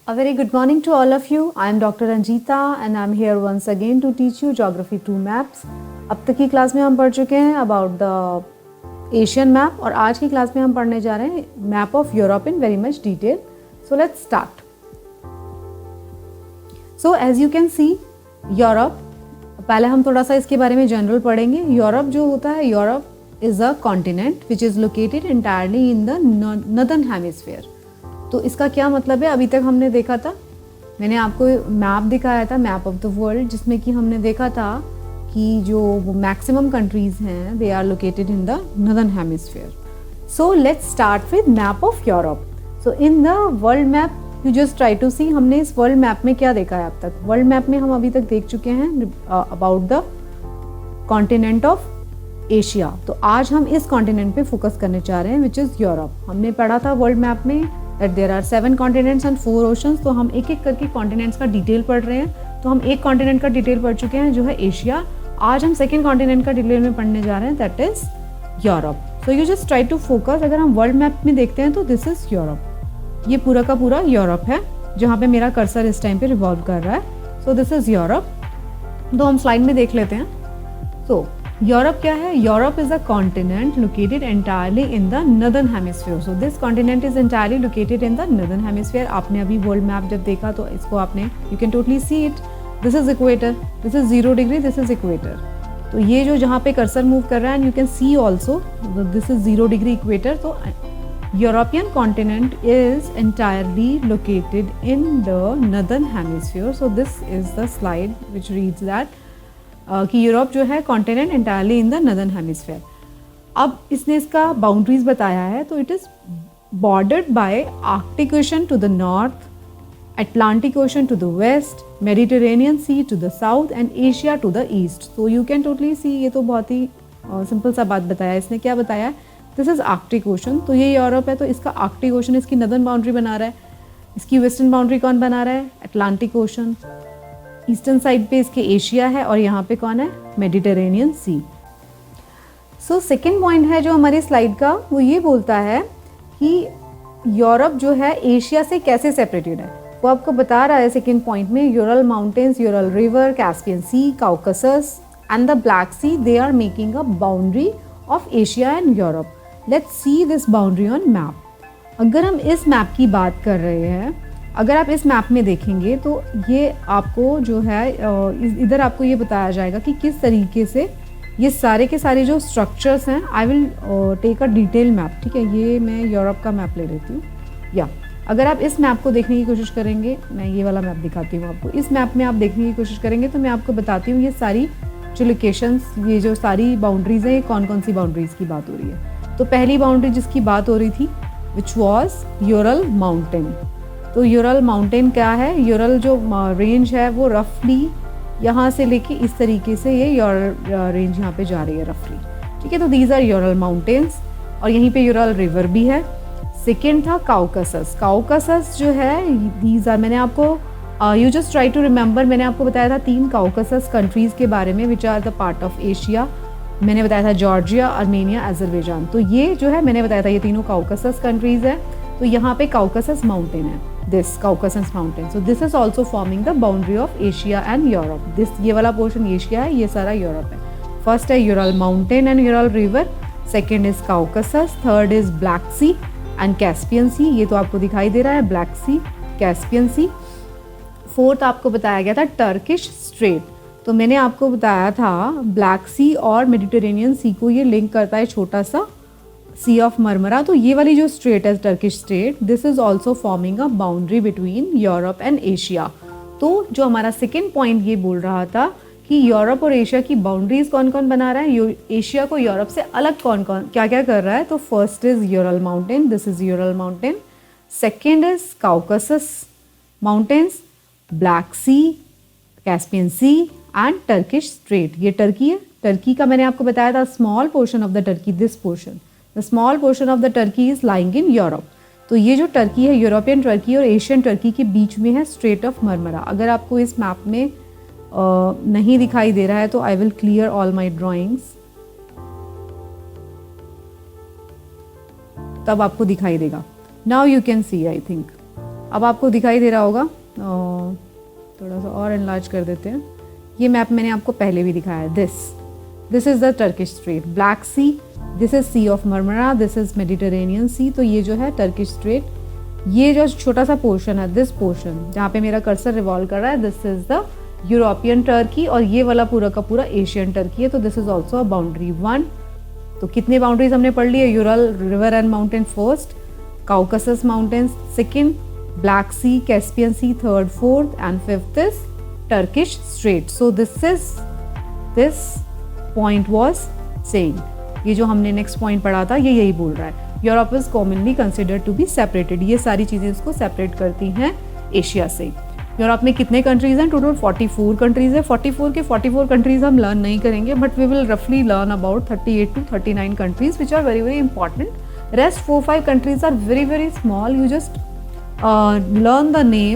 A very good morning to all of you. I am Dr. Ranjita and I am here once again to teach you Geography 2 maps. अब तक की class में हम पढ़ चुके हैं अबाउट द एशियन मैप और आज की क्लास में हम पढ़ने जा रहे हैं map of Europe in very much detail. So let's start. So as you can see Europe, पहले हम थोड़ा सा इसके बारे में जनरल पढ़ेंगे. यूरोप जो होता है, Europe is a continent which is located entirely in the northern hemisphere. तो इसका क्या मतलब है? अभी तक हमने देखा था, मैंने आपको मैप दिखाया था, मैप ऑफ द वर्ल्ड, जिसमें कि हमने देखा था कि जो मैक्सिमम कंट्रीज़ हैं they are located in the northern hemisphere. So let's start with map of Europe. So in the world map you just try to see, हमने इस वर्ल्ड मैप में क्या देखा है अब तक. वर्ल्ड मैप में हम अभी तक देख चुके हैं about the continent of Asia. तो आज हम इस कॉन्टिनेंट पे फोकस करने चाह रहे हैं विच इज़ यूरोप. हमने पढ़ा था वर्ल्ड मैप में that there are 7 continents and 4 oceans. तो हम एक एक करके कॉन्टिनेंट्स का डिटेल पढ़ रहे हैं. तो हम एक कॉन्टिनेंट का डिटेल पढ़ चुके हैं जो है एशिया. आज हम सेकेंड कॉन्टिनेंट का डिटेल में पढ़ने जा रहे हैं that is Europe. So you just try to focus. अगर हम वर्ल्ड मैप में देखते हैं तो दिस इज यूरोप. ये पूरा का पूरा यूरोप है जहाँ पे मेरा कर्सर इस टाइम पे रिवॉल्व कर रहा है. सो दिस इज यूरोप. तो हम स्लाइड में देख लेते हैं. सो यूरोप क्या है? Europe is a continent located entirely in the northern hemisphere. So this continent is entirely located in the northern hemisphere. आपने अभी वर्ल्ड मैप जब देखा तो इसको आपने you can totally see it. This is equator, this is 0 degree, this is equator. तो ये जो जहाँ पे कर्सर मूव कर रहा है and you can see also this is 0 degree equator. तो European continent is entirely located in the northern hemisphere. So this is the slide which reads that कि यूरोप जो है continent entirely in the northern hemisphere. अब इसने इसका boundaries बताया है. तो it is bordered by Arctic ocean to the north, Atlantic ocean to the west, Mediterranean sea to the south and Asia to the east. तो you can totally see, ये तो बहुत ही सिंपल सा बात बताया. इसने क्या बताया? This is Arctic ocean. तो ये यूरोप है, तो इसका आर्कटिक ओशन इसकी नॉर्दर्न बाउंड्री बना रहा है. इसकी वेस्टर्न बाउंड्री कौन बना रहा है? Atlantic ocean. ईस्टर्न साइड पे इसके एशिया है और यहाँ पे कौन है? मेडिटेरेनियन सी. सो सेकेंड पॉइंट है जो हमारी स्लाइड का, वो ये बोलता है कि यूरोप जो है एशिया से कैसे सेपरेटेड है. वो आपको बता रहा है सेकेंड पॉइंट में, Ural mountains, Ural river, Caspian sea, Caucasus and the black sea, they are making a boundary of Asia and Europe. Let's see this boundary on map. अगर हम इस मैप की बात कर रहे हैं, अगर आप इस मैप में देखेंगे तो ये आपको जो है इधर आपको ये बताया जाएगा कि किस तरीके से ये सारे के सारे जो स्ट्रक्चर्स हैं. I will take a detail map. ठीक है, ये मैं यूरोप का मैप ले लेती हूँ. या अगर आप इस मैप को देखने की कोशिश करेंगे, मैं ये वाला मैप दिखाती हूँ आपको. इस मैप में आप देखने की कोशिश करेंगे तो मैं आपको बताती हूँ ये सारी जो लोकेशंस, ये जो सारी बाउंड्रीज हैं, ये कौन कौन सी बाउंड्रीज की बात हो रही है. तो पहली बाउंड्री जिसकी बात हो रही थी विच वॉज यूरल माउंटेन. तो यूरल माउंटेन क्या है? यूरल जो रेंज है वो रफली यहाँ से लेके इस तरीके से ये यूरल रेंज यहाँ पे जा रही है रफली. ठीक है, तो दीज आर यूरल माउंटेन्स और यहीं पे यूरल रिवर भी है. सेकेंड था काउकासस. काउकासस जो है दीज आर, मैंने आपको you just try to remember, मैंने आपको बताया था 3 काउकासस कंट्रीज़ के बारे में which are the part of Asia. मैंने बताया था जॉर्जिया, आर्मेनिया, अजरबैजान. तो ये जो है मैंने बताया था ये तीनों काउकासस कंट्रीज़ है. तो यहाँ पे काउकासस माउंटेन है, this Caucasus mountain. So this is also forming the boundary of Asia and Europe. This ये वाला पोर्शन एशिया है, ये सारा यूरोप है. फर्स्ट है Ural mountain and Ural river, second is Caucasus, third is black sea and Caspian sea. ये तो आपको दिखाई दे रहा है, black sea, Caspian sea. Fourth आपको बताया गया था टर्किश स्ट्रेट. तो मैंने आपको बताया था ब्लैक सी और मेडिटेरेनियन सी को ये लिंक करता है छोटा सा सी ऑफ मरमरा. तो ये वाली जो स्ट्रेट है Turkish straight, this is also forming a boundary between Europe and Asia. तो जो हमारा सेकेंड पॉइंट ये बोल रहा था कि यूरोप और एशिया की बाउंड्रीज कौन कौन बना रहा है, एशिया को यूरोप से अलग कौन कौन क्या क्या कर रहा है. तो first is Ural mountain, this is Ural mountain. Second is Caucasus mountains, black sea, Caspian sea and Turkish strait. ये टर्की है. टर्की का मैंने आपको बताया था small portion of the Turkey, this portion, the small portion of the Turkey is lying in Europe. तो ये जो टर्की है, यूरोपियन टर्की और एशियन टर्की के बीच में है स्ट्रेट ऑफ मरमरा. अगर आपको इस मैप में नहीं दिखाई दे रहा है तो I will clear all my drawings, तब आपको दिखाई देगा. Now you can C, I think अब आपको दिखाई दे रहा होगा, थोड़ा सा और एनलार्ज कर देते हैं। ये मैप मैंने आपको पहले भी दिखाया है। This is the Turkish strait, black sea, this is sea of Marmara, this is Mediterranean sea. तो ये जो है टर्किश स्ट्रेट, ये जो छोटा सा पोर्शन है, दिस पोर्शन जहाँ पे मेरा कर्सर रिवॉल्व कर रहा है, this is the European Turkey, और ये वाला पूरा का पूरा एशियन टर्की है। तो this is also a boundary 1। तो कितने बाउंड्रीज हमने पढ़ ली है? Ural river and mountain first, Caucasus mountains second, black sea, Caspian sea third, fourth, and fifth is Turkish strait. So this point was saying, ये जो हमने नेक्स्ट पॉइंट पढ़ा था ये यही बोल रहा है, Europe is commonly considered to be separated. ये सारी चीजें इसको सेपरेट करती हैं एशिया से। यूरोप में कितने कंट्रीज हैं? टोटल 44 कंट्रीज है। 44 के 44 कंट्रीज हम लर्न नहीं करेंगे, बट वी विल रफली learn about 38 to 39 countries which are very very important. Rest 4-5 countries are very very small, you just learn the name